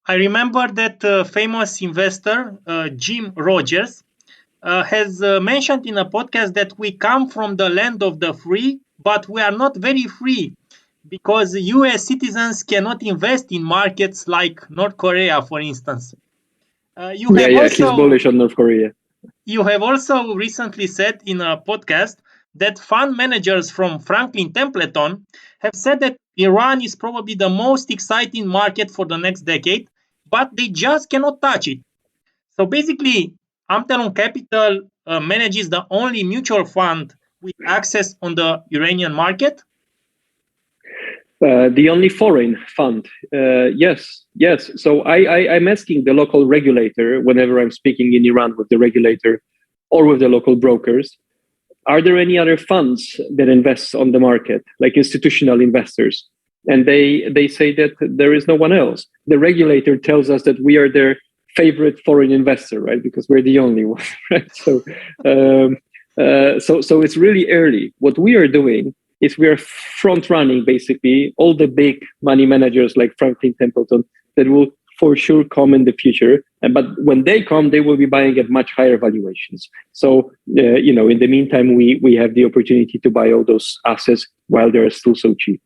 I remember that famous investor, Jim Rogers, has mentioned in a podcast that we come from the land of the free, but we are not very free because US citizens cannot invest in markets like North Korea, for instance. You Yeah, have yeah, he's also bullish on North Korea. you have also recently said in a podcast that fund managers from Franklin Templeton have said that Iran is probably the most exciting market for the next decade, but they just cannot touch it. So basically, Amtelon Capital manages the only mutual fund with access on the Iranian market. The only foreign fund. Yes, yes. So I'm asking the local regulator whenever I'm speaking in Iran with the regulator or with the local brokers, are there any other funds that invest on the market, like institutional investors? And they say that there is no one else. The regulator tells us that we are their favorite foreign investor, right? Because we're the only one, right? So it's really early. What we are doing is we are front running basically all the big money managers like Franklin Templeton that will for sure come in the future. But when they come, they will be buying at much higher valuations. So, in the meantime, we have the opportunity to buy all those assets while they're still so cheap.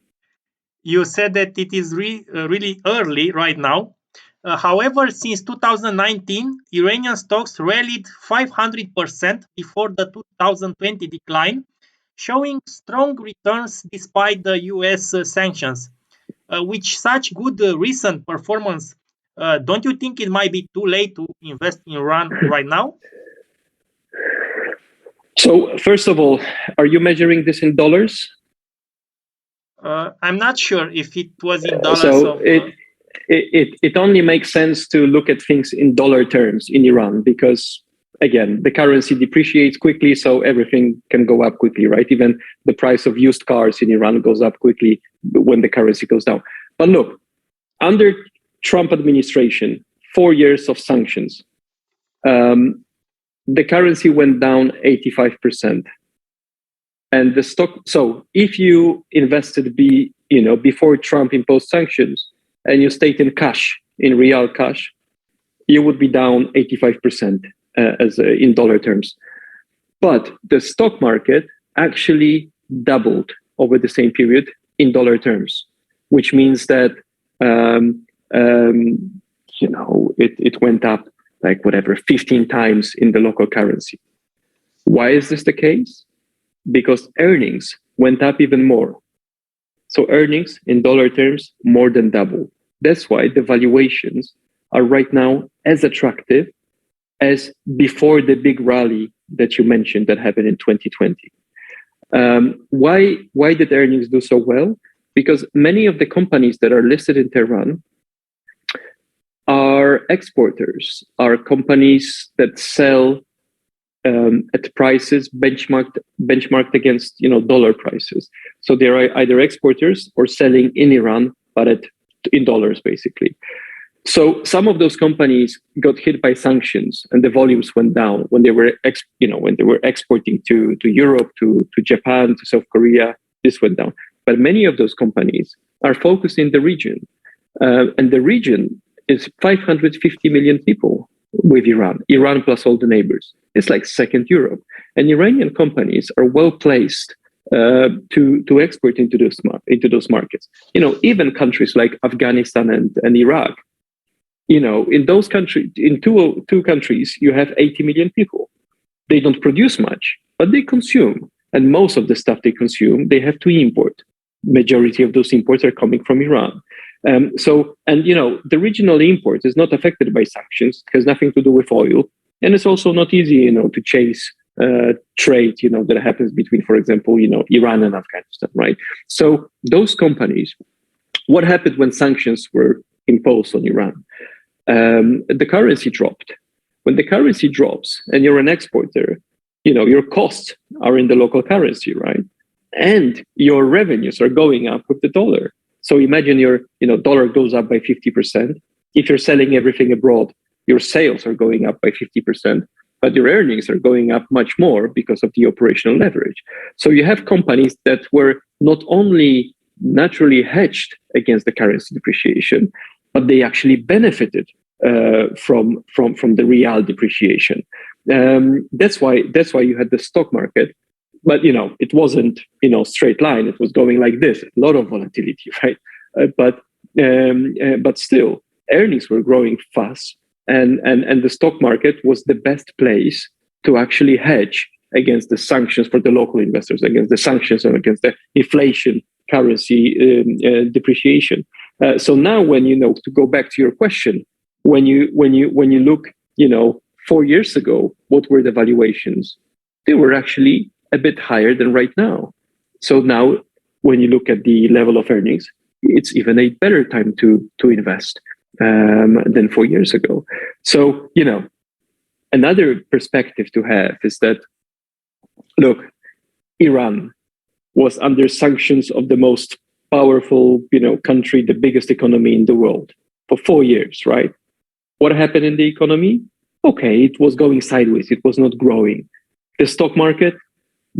You said that it is really early right now. However, since 2019, Iranian stocks rallied 500% before the 2020 decline, showing strong returns despite the US sanctions. With such good recent performance, don't you think it might be too late to invest in Iran right now? So, first of all, are you measuring this in dollars? I'm not sure if it was in dollars. So it only makes sense to look at things in dollar terms in Iran because, again, the currency depreciates quickly, so everything can go up quickly, right? Even the price of used cars in Iran goes up quickly when the currency goes down. But look, under Trump administration, 4 years of sanctions, the currency went down 85%. And the stock, so if you invested before Trump imposed sanctions and you stayed in cash, in real cash, you would be down 85% in dollar terms. But the stock market actually doubled over the same period in dollar terms, which means that it went up like 15 times in the local currency. Why is this the case? Because earnings went up even more. So earnings in dollar terms more than double. That's why the valuations are right now as attractive as before the big rally that you mentioned that happened in 2020. Why did earnings do so well? Because many of the companies that are listed in Tehran are exporters, are companies that sell at prices benchmarked against dollar prices. So they are either exporters or selling in Iran, but in dollars basically. So some of those companies got hit by sanctions, and the volumes went down when they were exporting to Europe, to Japan, to South Korea. This went down, but many of those companies are focused in the region, and the region is 550 million people with Iran plus all the neighbors. It's like second Europe, and Iranian companies are well placed to export into those markets. Even countries like Afghanistan and Iraq. In those countries, in two countries, you have 80 million people. They don't produce much, but they consume, and most of the stuff they consume, they have to import. Majority of those imports are coming from Iran. The regional import is not affected by sanctions. It has nothing to do with oil, and it's also not easy, to chase trade, that happens between, for example, Iran and Afghanistan, right? So those companies, what happened when sanctions were imposed on Iran? The currency dropped. When the currency drops and you're an exporter, your costs are in the local currency, right? And your revenues are going up with the dollar. So imagine your dollar goes up by 50%. If you're selling everything abroad, your sales are going up by 50%, but your earnings are going up much more because of the operational leverage. So you have companies that were not only naturally hedged against the currency depreciation, but they actually benefited from the real depreciation. That's why you had the stock market, but it wasn't straight line. It was going like this, a lot of volatility, right? But still, earnings were growing fast, and the stock market was the best place to actually hedge against the sanctions for the local investors, against the sanctions and against the inflation, currency depreciation. So now, when to go back to your question, when you look, 4 years ago, what were the valuations? They were actually a bit higher than right now. So now, when you look at the level of earnings, it's even a better time to invest than 4 years ago. So another perspective to have is that, look, Iran was under sanctions of the most powerful, country, the biggest economy in the world for 4 years, right? What happened in the economy? Okay, it was going sideways. It was not growing. The stock market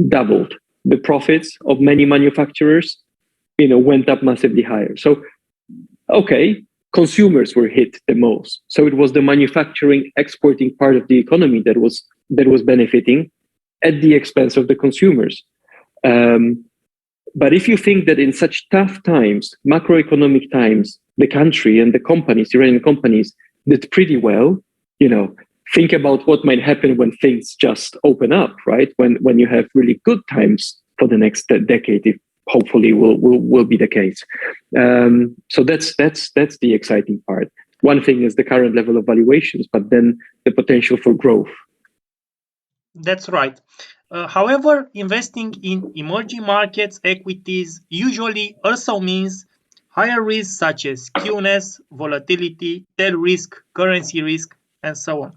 doubled. The profits of many manufacturers, went up massively higher. So, okay, consumers were hit the most. So it was the manufacturing, exporting part of the economy that was benefiting at the expense of the consumers. But if you think that in such tough times, macroeconomic times, the country and the companies, Iranian companies, did pretty well, think about what might happen when things just open up, right? When you have really good times for the next decade, if hopefully will be the case. So that's the exciting part. One thing is the current level of valuations, but then the potential for growth. That's right. However, investing in emerging markets equities usually also means higher risks such as skewness, volatility, tail risk, currency risk, and so on.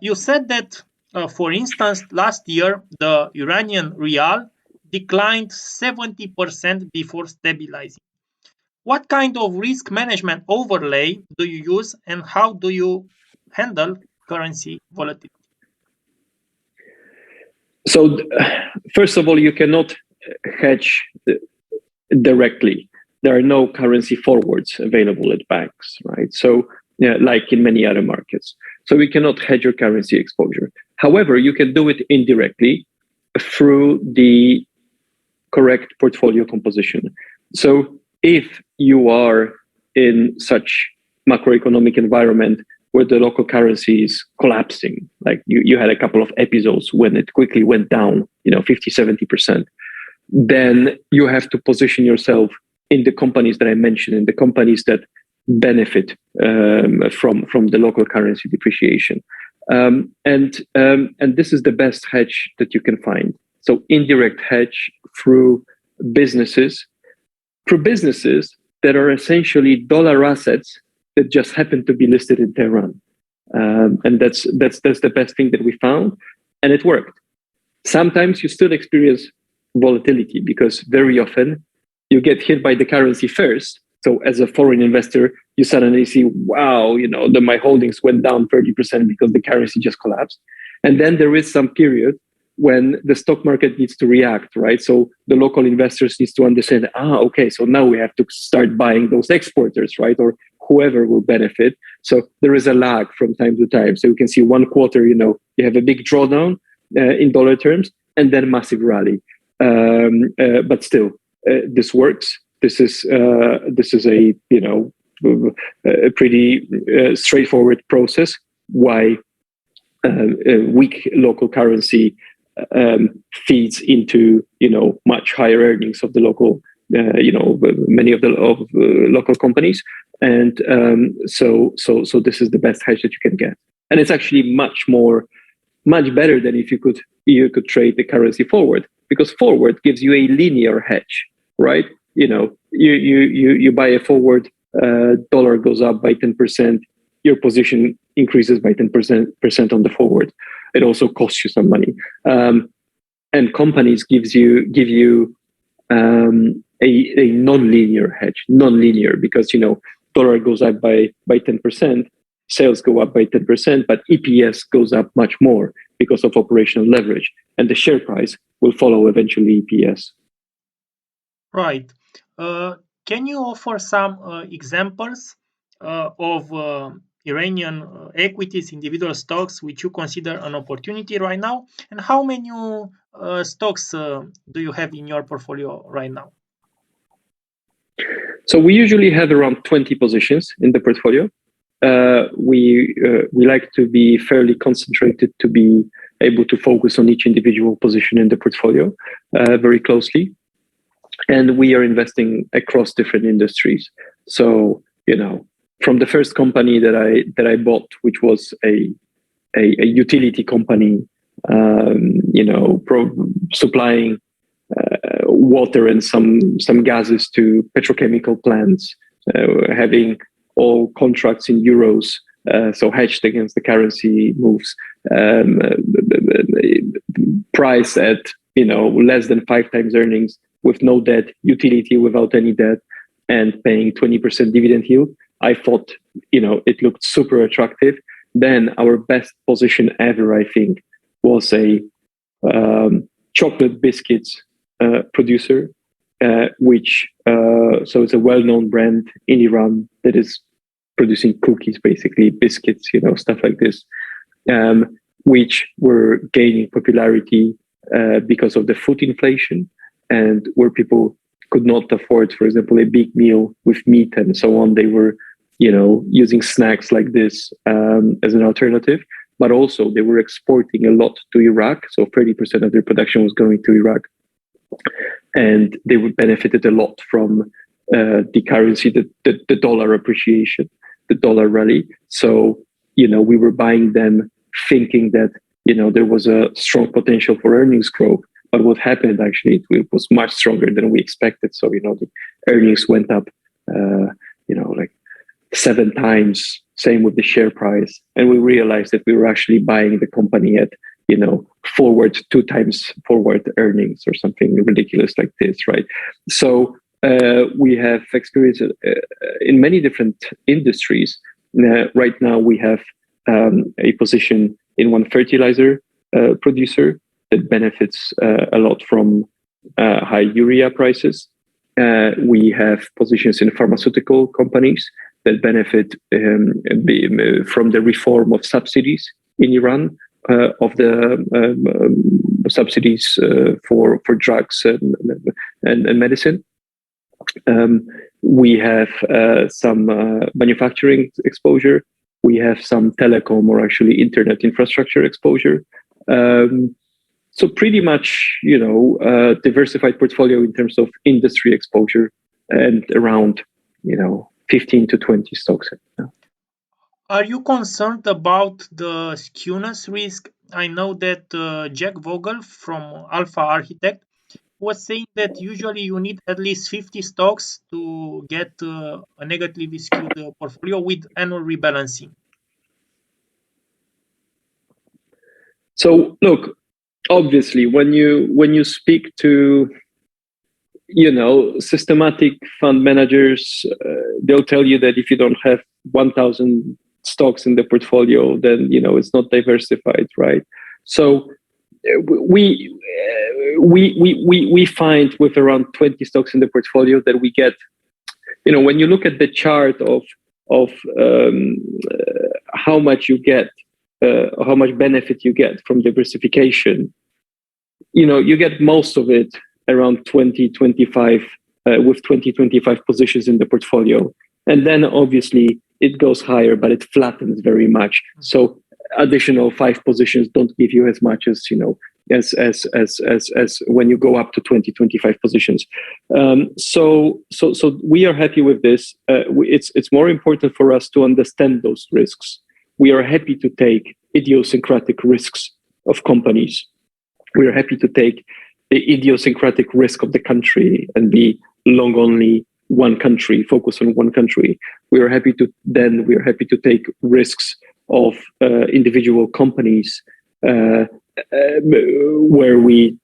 You said that, for instance, last year the Iranian rial declined 70% before stabilizing. What kind of risk management overlay do you use, and how do you handle currency volatility? So, first of all, you cannot hedge directly. There are no currency forwards available at banks, right? So, like in many other markets. So we cannot hedge your currency exposure. However, you can do it indirectly through the correct portfolio composition. So if you are in such macroeconomic environment where the local currency is collapsing, like you had a couple of episodes when it quickly went down, 50, 70%, then you have to position yourself in the companies that I mentioned, in the companies that benefit from the local currency depreciation. And this is the best hedge that you can find. So indirect hedge through businesses that are essentially dollar assets that just happen to be listed in Tehran. And that's the best thing that we found, and it worked. Sometimes you still experience volatility because very often you get hit by the currency first. So as a foreign investor, you suddenly see, wow, my holdings went down 30% because the currency just collapsed. And then there is some period when the stock market needs to react, right? So the local investors needs to understand, okay, so now we have to start buying those exporters, right? Or whoever will benefit. So there is a lag from time to time. So you can see one quarter, you have a big drawdown in dollar terms, and then massive rally. But still, this works. This is a a pretty straightforward process. Why weak local currency feeds into much higher earnings of the local many of the local companies, and so this is the best hedge that you can get, and it's actually much better than if you could trade the currency forward, because forward gives you a linear hedge, right? You buy a forward, dollar goes up by 10%, your position increases by 10% on the forward. It also costs you some money, and companies give you a non-linear hedge, because dollar goes up by 10%, sales go up by 10%, but EPS goes up much more because of operational leverage, and the share price will follow eventually EPS. Right. Can you offer some examples of Iranian equities, individual stocks, which you consider an opportunity right now? And how many stocks do you have in your portfolio right now? So we usually have around 20 positions in the portfolio. We like to be fairly concentrated to be able to focus on each individual position in the portfolio very closely. And we are investing across different industries. So, from the first company that I bought, which was a utility company, supplying water and some gases to petrochemical plants, having all contracts in euros, so hedged against the currency moves, price at less than 5 times earnings, with no debt, utility without any debt, and paying 20% dividend yield. I thought it looked super attractive. Then our best position ever, I think, was a chocolate biscuits producer, which so it's a well-known brand in Iran that is producing cookies, basically biscuits, stuff like this, which were gaining popularity because of the food inflation, and where people could not afford, for example, a big meal with meat and so on. They were, using snacks like this as an alternative. But also they were exporting a lot to Iraq. So 30% of their production was going to Iraq. And they would benefited a lot from the currency, the dollar appreciation, the dollar rally. So, we were buying them thinking that, there was a strong potential for earnings growth. But what happened, actually, it was much stronger than we expected. So, the earnings went up, like 7 times, same with the share price. And we realized that we were actually buying the company at, forward 2 times forward earnings or something ridiculous like this, right? So we have experience in many different industries. Right now we have a position in one fertilizer producer that benefits a lot from high urea prices. We have positions in pharmaceutical companies that benefit from the reform of subsidies in Iran, of the subsidies for drugs and medicine. We have some manufacturing exposure. We have some telecom, or actually internet infrastructure exposure. So pretty much, diversified portfolio in terms of industry exposure, and around, 15 to 20 stocks. Are you concerned about the skewness risk? I know that Jack Vogel from Alpha Architect was saying that usually you need at least 50 stocks to get a negatively skewed portfolio with annual rebalancing. So look, obviously, when you speak to systematic fund managers, they'll tell you that if you don't have 1,000 stocks in the portfolio, then it's not diversified, right? So we find with around 20 stocks in the portfolio that we get, when you look at the chart of how much you get, how much benefit you get from diversification, you get most of it around 2025 with 2025 positions in the portfolio. And then obviously it goes higher, but it flattens very much. So additional 5 positions don't give you as much as, as when you go up to 2025 positions. So we are happy with this. It's more important for us to understand those risks. We are happy to take idiosyncratic risks of companies. We are happy to take the idiosyncratic risk of the country and be long only one country, focus on one country. We are happy to take risks of individual companies where we,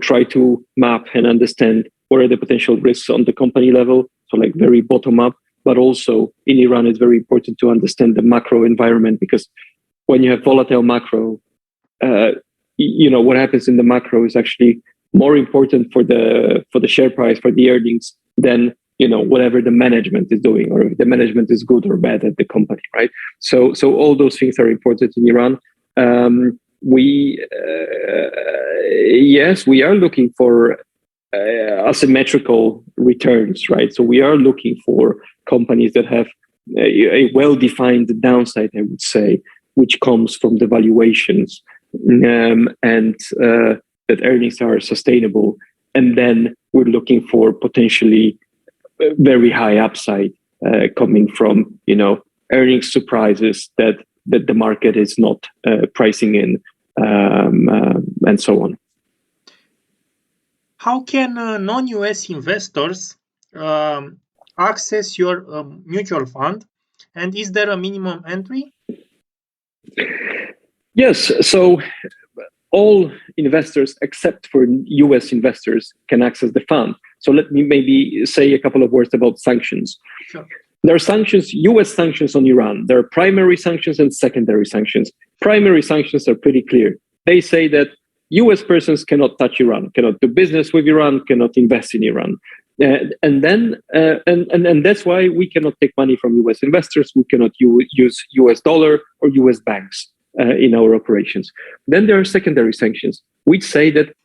try to map and understand what are the potential risks on the company level. So like very bottom up, but also in Iran, it's very important to understand the macro environment, because when you have volatile macro, what happens in the macro is actually more important for the share price, for the earnings, than whatever the management is doing, or if the management is good or bad at the company, right? So all those things are important in Iran. We yes, we are looking for asymmetrical returns, right? So we are looking for companies that have a well-defined downside, I would say, which comes from the valuations, and that earnings are sustainable. And then we're looking for potentially very high upside coming from earnings surprises that the market is not pricing in, and so on. How can non-US investors access your mutual fund, and is there a minimum entry? Yes, so all investors except for US investors can access the fund. So let me maybe say a couple of words about sanctions. Sure. There are sanctions, US sanctions on Iran. There are primary sanctions and secondary sanctions. Primary sanctions are pretty clear. They say that US persons cannot touch Iran, cannot do business with Iran, cannot invest in Iran. And that's why we cannot take money from US investors. We cannot use US dollar or US banks in our operations. Then there are secondary sanctions, which say that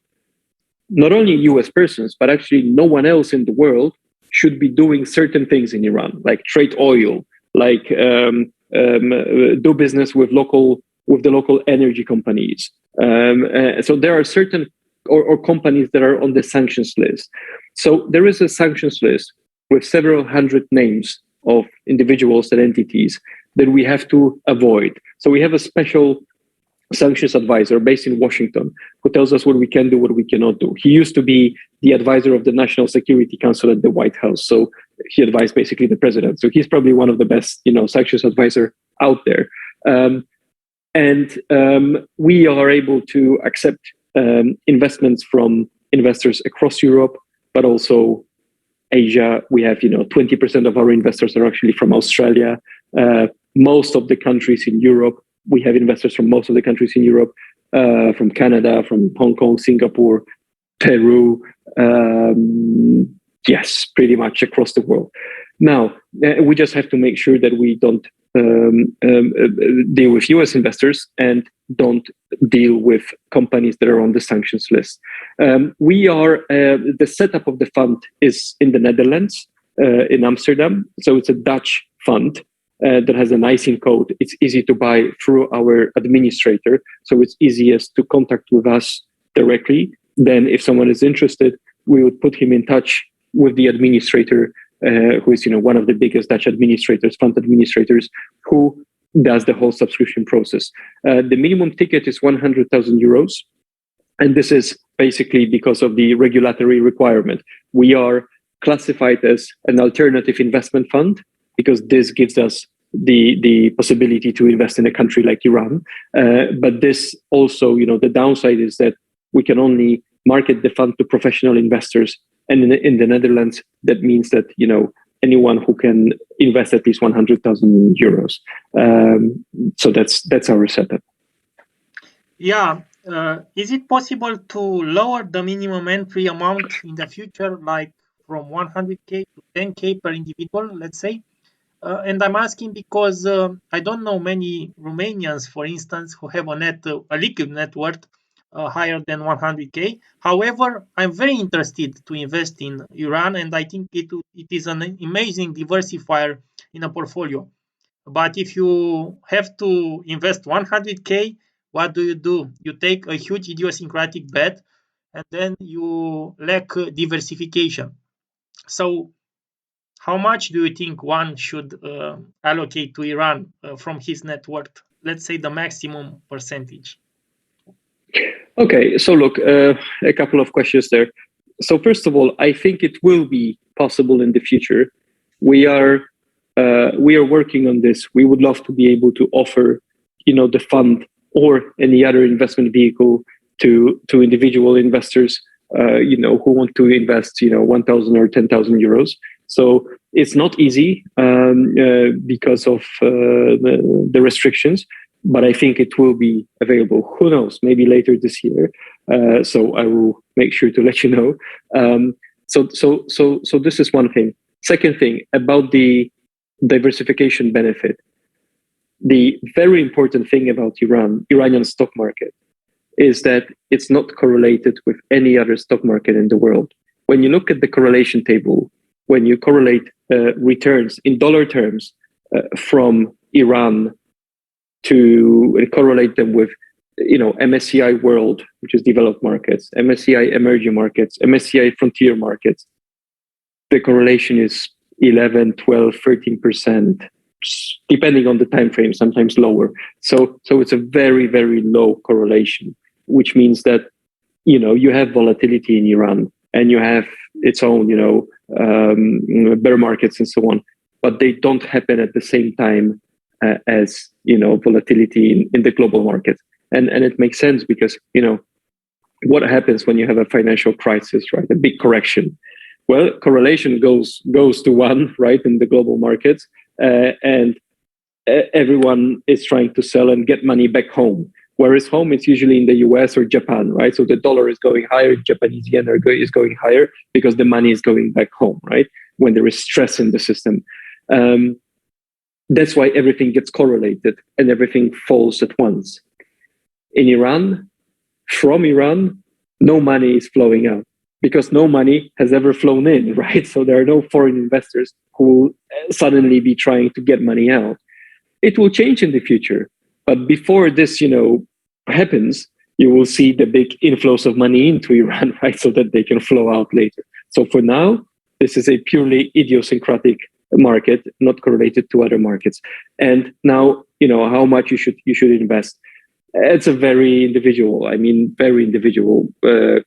not only US persons, but actually no one else in the world should be doing certain things in Iran, like trade oil, like do business with the local energy companies. So there are certain or companies that are on the sanctions list. So there is a sanctions list with several hundred names of individuals and entities that we have to avoid. So we have a special sanctions advisor based in Washington who tells us what we can do, what we cannot do. He used to be the advisor of the National Security Council at the White House. So he advised basically the president. So he's probably one of the best, sanctions advisor out there. We are able to accept investments from investors across Europe, but also Asia. We have, 20% of our investors are actually from Australia. Most of the countries in Europe, we have investors from most of the countries in Europe, from Canada, from Hong Kong, Singapore, Peru. Yes, pretty much across the world. Now, we just have to make sure that we don't deal with US investors and don't deal with companies that are on the sanctions list. The setup of the fund is in the Netherlands, in Amsterdam. So it's a Dutch fund that has an ISIN code. It's easy to buy through our administrator. So it's easiest to contact with us directly. Then if someone is interested, we would put him in touch with the administrator, who is one of the biggest Dutch administrators, fund administrators, who does the whole subscription process. The minimum ticket is 100,000 euros. And this is basically because of the regulatory requirement. We are classified as an alternative investment fund because this gives us the possibility to invest in a country like Iran. But this also, the downside is that we can only market the fund to professional investors. And in the Netherlands, that means that, anyone who can invest at least 100,000 euros. So that's our setup. Yeah. Is it possible to lower the minimum entry amount in the future, like from 100K to 10K per individual, let's say? And I'm asking because I don't know many Romanians, for instance, who have a liquid net worth higher than 100K. However, I'm very interested to invest in Iran, and I think it is an amazing diversifier in a portfolio. But if you have to invest 100K, what do? You take a huge idiosyncratic bet, and then you lack diversification. So how much do you think one should allocate to Iran from his net worth? Let's say the maximum percentage. Okay, so look, a couple of questions there. So first of all, I think it will be possible in the future. We are working on this. We would love to be able to offer, the fund or any other investment vehicle to individual investors, who want to invest, 1,000 or 10,000 euros. So it's not easy because of the restrictions, but I think it will be available. Who knows? Maybe later this year. So I will make sure to let you know. So this is one thing. Second thing about the diversification benefit. The very important thing about Iranian stock market, is that it's not correlated with any other stock market in the world. When you look at the correlation table, when you correlate returns in dollar terms from Iran to correlate them with MSCI World, which is developed markets, MSCI emerging markets, MSCI frontier markets, the correlation is 11, 12, 13%, depending on the time frame, sometimes lower. So it's a very, very low correlation, which means that you have volatility in Iran and you have its own bear markets and so on, but they don't happen at the same time as volatility in the global markets. And it makes sense because what happens when you have a financial crisis, right? A big correction. Well, correlation goes to one, right, in the global markets, and everyone is trying to sell and get money back home. Whereas home, it's usually in the US or Japan, right? So the dollar is going higher, Japanese yen is going higher because the money is going back home, right? When there is stress in the system. That's why everything gets correlated and everything falls at once. In Iran, from Iran, no money is flowing out because no money has ever flown in, right? So there are no foreign investors who will suddenly be trying to get money out. It will change in the future. But before this, happens, you will see the big inflows of money into Iran, right? So that they can flow out later. So for now, this is a purely idiosyncratic market, not correlated to other markets. And now, how much you should invest. It's a very individual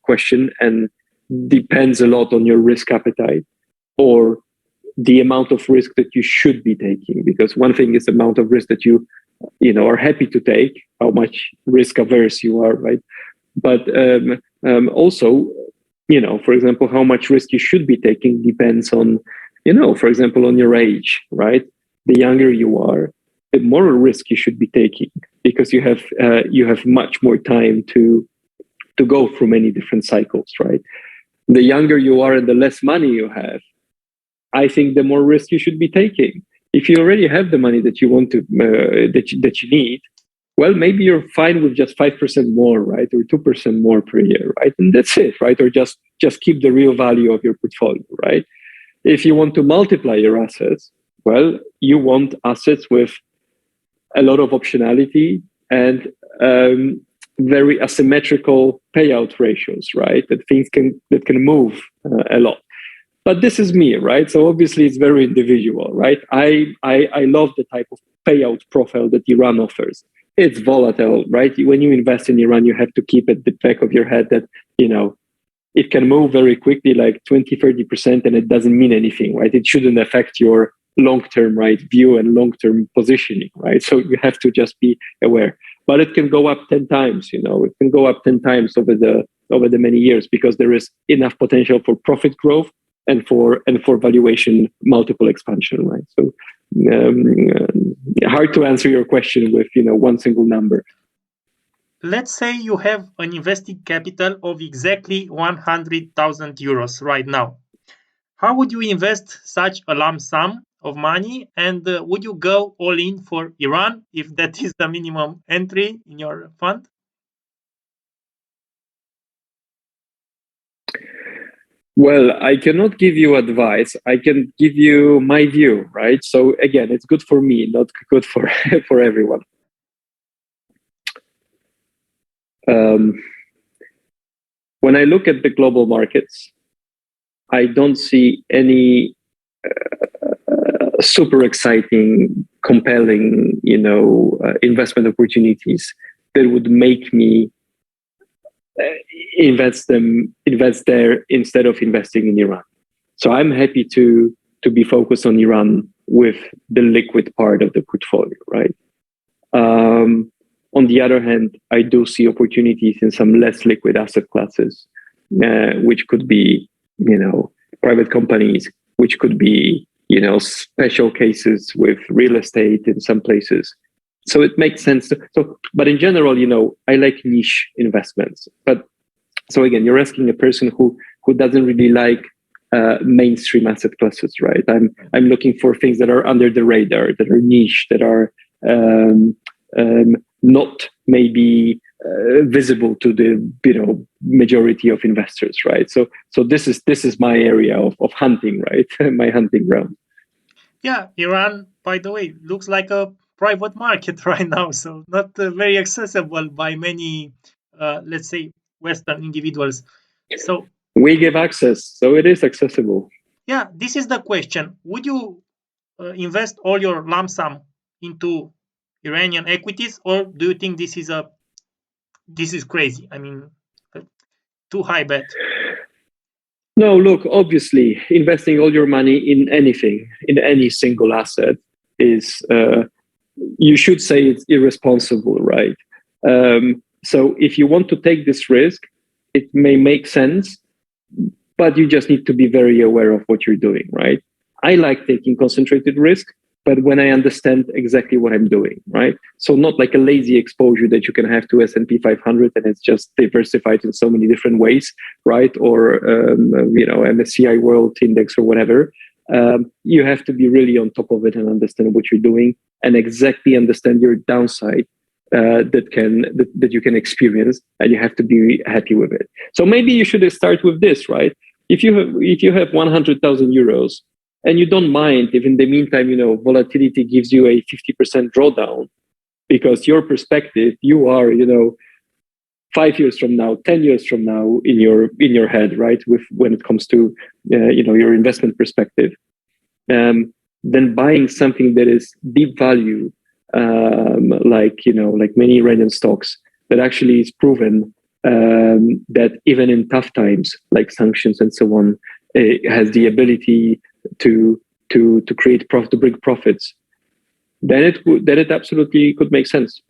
question, and depends a lot on your risk appetite or the amount of risk that you should be taking. Because one thing is the amount of risk that you are happy to take, how much risk averse you are, right? But also, for example, how much risk you should be taking depends on, for example, on your age, right? The younger you are, the more risk you should be taking because you have much more time to go through many different cycles, right? The younger you are and the less money you have, I think the more risk you should be taking. If you already have the money that you want to that you need, well, maybe you're fine with just 5% more, right, or 2% more per year, right, and that's it, right, or just keep the real value of your portfolio, right. If you want to multiply your assets, well, you want assets with a lot of optionality and very asymmetrical payout ratios, right, that can move a lot. But this is me, right? So obviously it's very individual, right? I love the type of payout profile that Iran offers. It's volatile, right? When you invest in Iran, you have to keep at the back of your head that, it can move very quickly, like 20, 30%, and it doesn't mean anything, right? It shouldn't affect your long-term, right, view and long-term positioning, right? So you have to just be aware. But it can go up 10 times, it can go up 10 times over the many years because there is enough potential for profit growth and for valuation multiple expansion, right? So hard to answer your question with one single number. Let's say you have an invested capital of exactly 100,000 euros right now. How would you invest such a lump sum of money, and would you go all in for Iran if that is the minimum entry in your fund? Well, I cannot give you advice. I can give you my view, right? So again, it's good for me, not good for for everyone. When I look at the global markets, I don't see any super exciting, compelling, investment opportunities that would make me invest there instead of investing in Iran. So I'm happy to be focused on Iran with the liquid part of the portfolio, right? On the other hand, I do see opportunities in some less liquid asset classes, which could be, private companies, which could be, special cases with real estate in some places. So it makes sense. But in general, I like niche investments. But so again, you're asking a person who doesn't really like mainstream asset classes, right? I'm looking for things that are under the radar, that are niche, that are not maybe visible to the majority of investors, right? So this is my area of hunting, right? My hunting ground. Yeah, Iran, by the way, looks like a private market right now, so not very accessible by many, let's say, Western individuals. So, We give access, so it is accessible. yeah, this is the question. Would you invest all your lump sum into Iranian equities, or do you think this is crazy? I mean, too high bet. No, look, obviously, investing all your money in anything, in any single asset, is you should say it's irresponsible, right? So if you want to take this risk, it may make sense, but you just need to be very aware of what you're doing, right? I like taking concentrated risk, but when I understand exactly what I'm doing, right? So not like a lazy exposure that you can have to S&P 500 and it's just diversified in so many different ways, right? Or MSCI World Index or whatever. You have to be really on top of it and understand what you're doing and exactly understand your downside that you can experience, and you have to be happy with it. So maybe you should start with this, right? If you have 100,000 euros and you don't mind if in the meantime, volatility gives you a 50% drawdown, because your perspective, you are, 5 years from now, 10 years from now in your head, right? When it comes to, your investment perspective, then buying something that is deep value, like many Iranian stocks, that actually is proven that even in tough times, like sanctions and so on, it has the ability to create to bring profits, then it absolutely could make sense.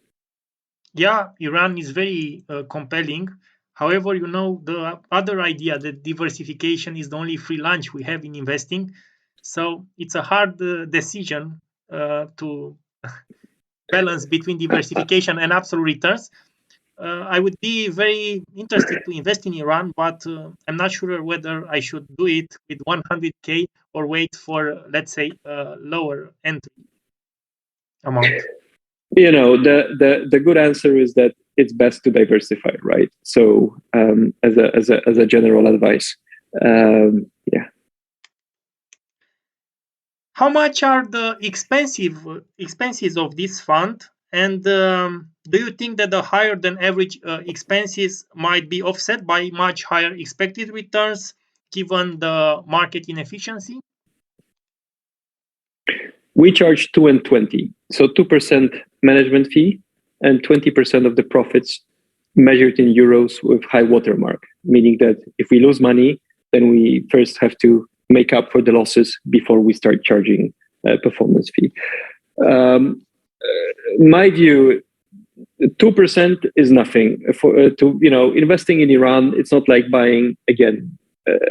Yeah, Iran is very compelling. However, the other idea that diversification is the only free lunch we have in investing. So it's a hard decision to balance between diversification and absolute returns. I would be very interested to invest in Iran, but I'm not sure whether I should do it with 100K or wait for, let's say, a lower entry amount. The good answer is that it's best to diversify, right? So as a general advice, yeah. How much are the expenses of this fund? And do you think that the higher than average expenses might be offset by much higher expected returns given the market inefficiency? We charge 2 and 20. So 2% management fee and 20% of the profits measured in euros with high watermark, meaning that if we lose money, then we first have to make up for the losses before we start charging a performance fee. My view, 2% is nothing. Investing in Iran, it's not like buying, again,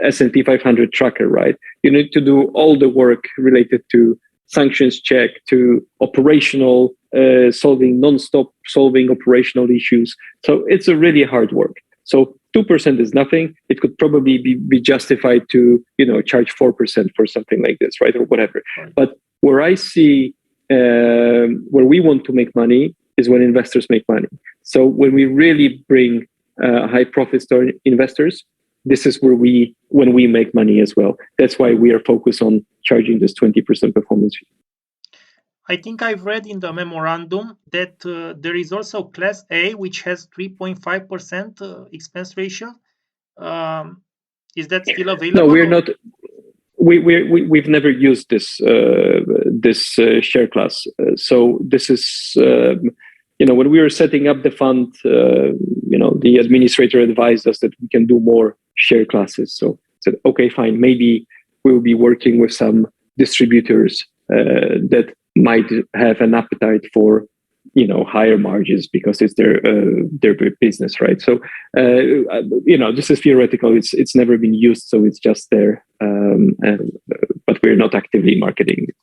S&P 500 tracker, right? You need to do all the work related to sanctions check, to operational non-stop solving operational issues. So it's a really hard work. So 2% is nothing. It could probably be justified to charge 4% for something like this, right, or whatever. Right. But where I see where we want to make money is when investors make money. So when we really bring high profits to our investors, this is when we make money as well. That's why we are focused on charging this 20% performance fee. I think I've read in the memorandum that there is also Class A, which has 3.5% expense ratio. Is that still available? No, we're not. We've never used this share class. So this is when we were setting up the fund, the administrator advised us that we can do more share classes. So I said, okay, fine. Maybe we'll be working with some distributors that might have an appetite for higher margins because it's their business, right? So this is theoretical. It's never been used, so it's just there. But we're not actively marketing it.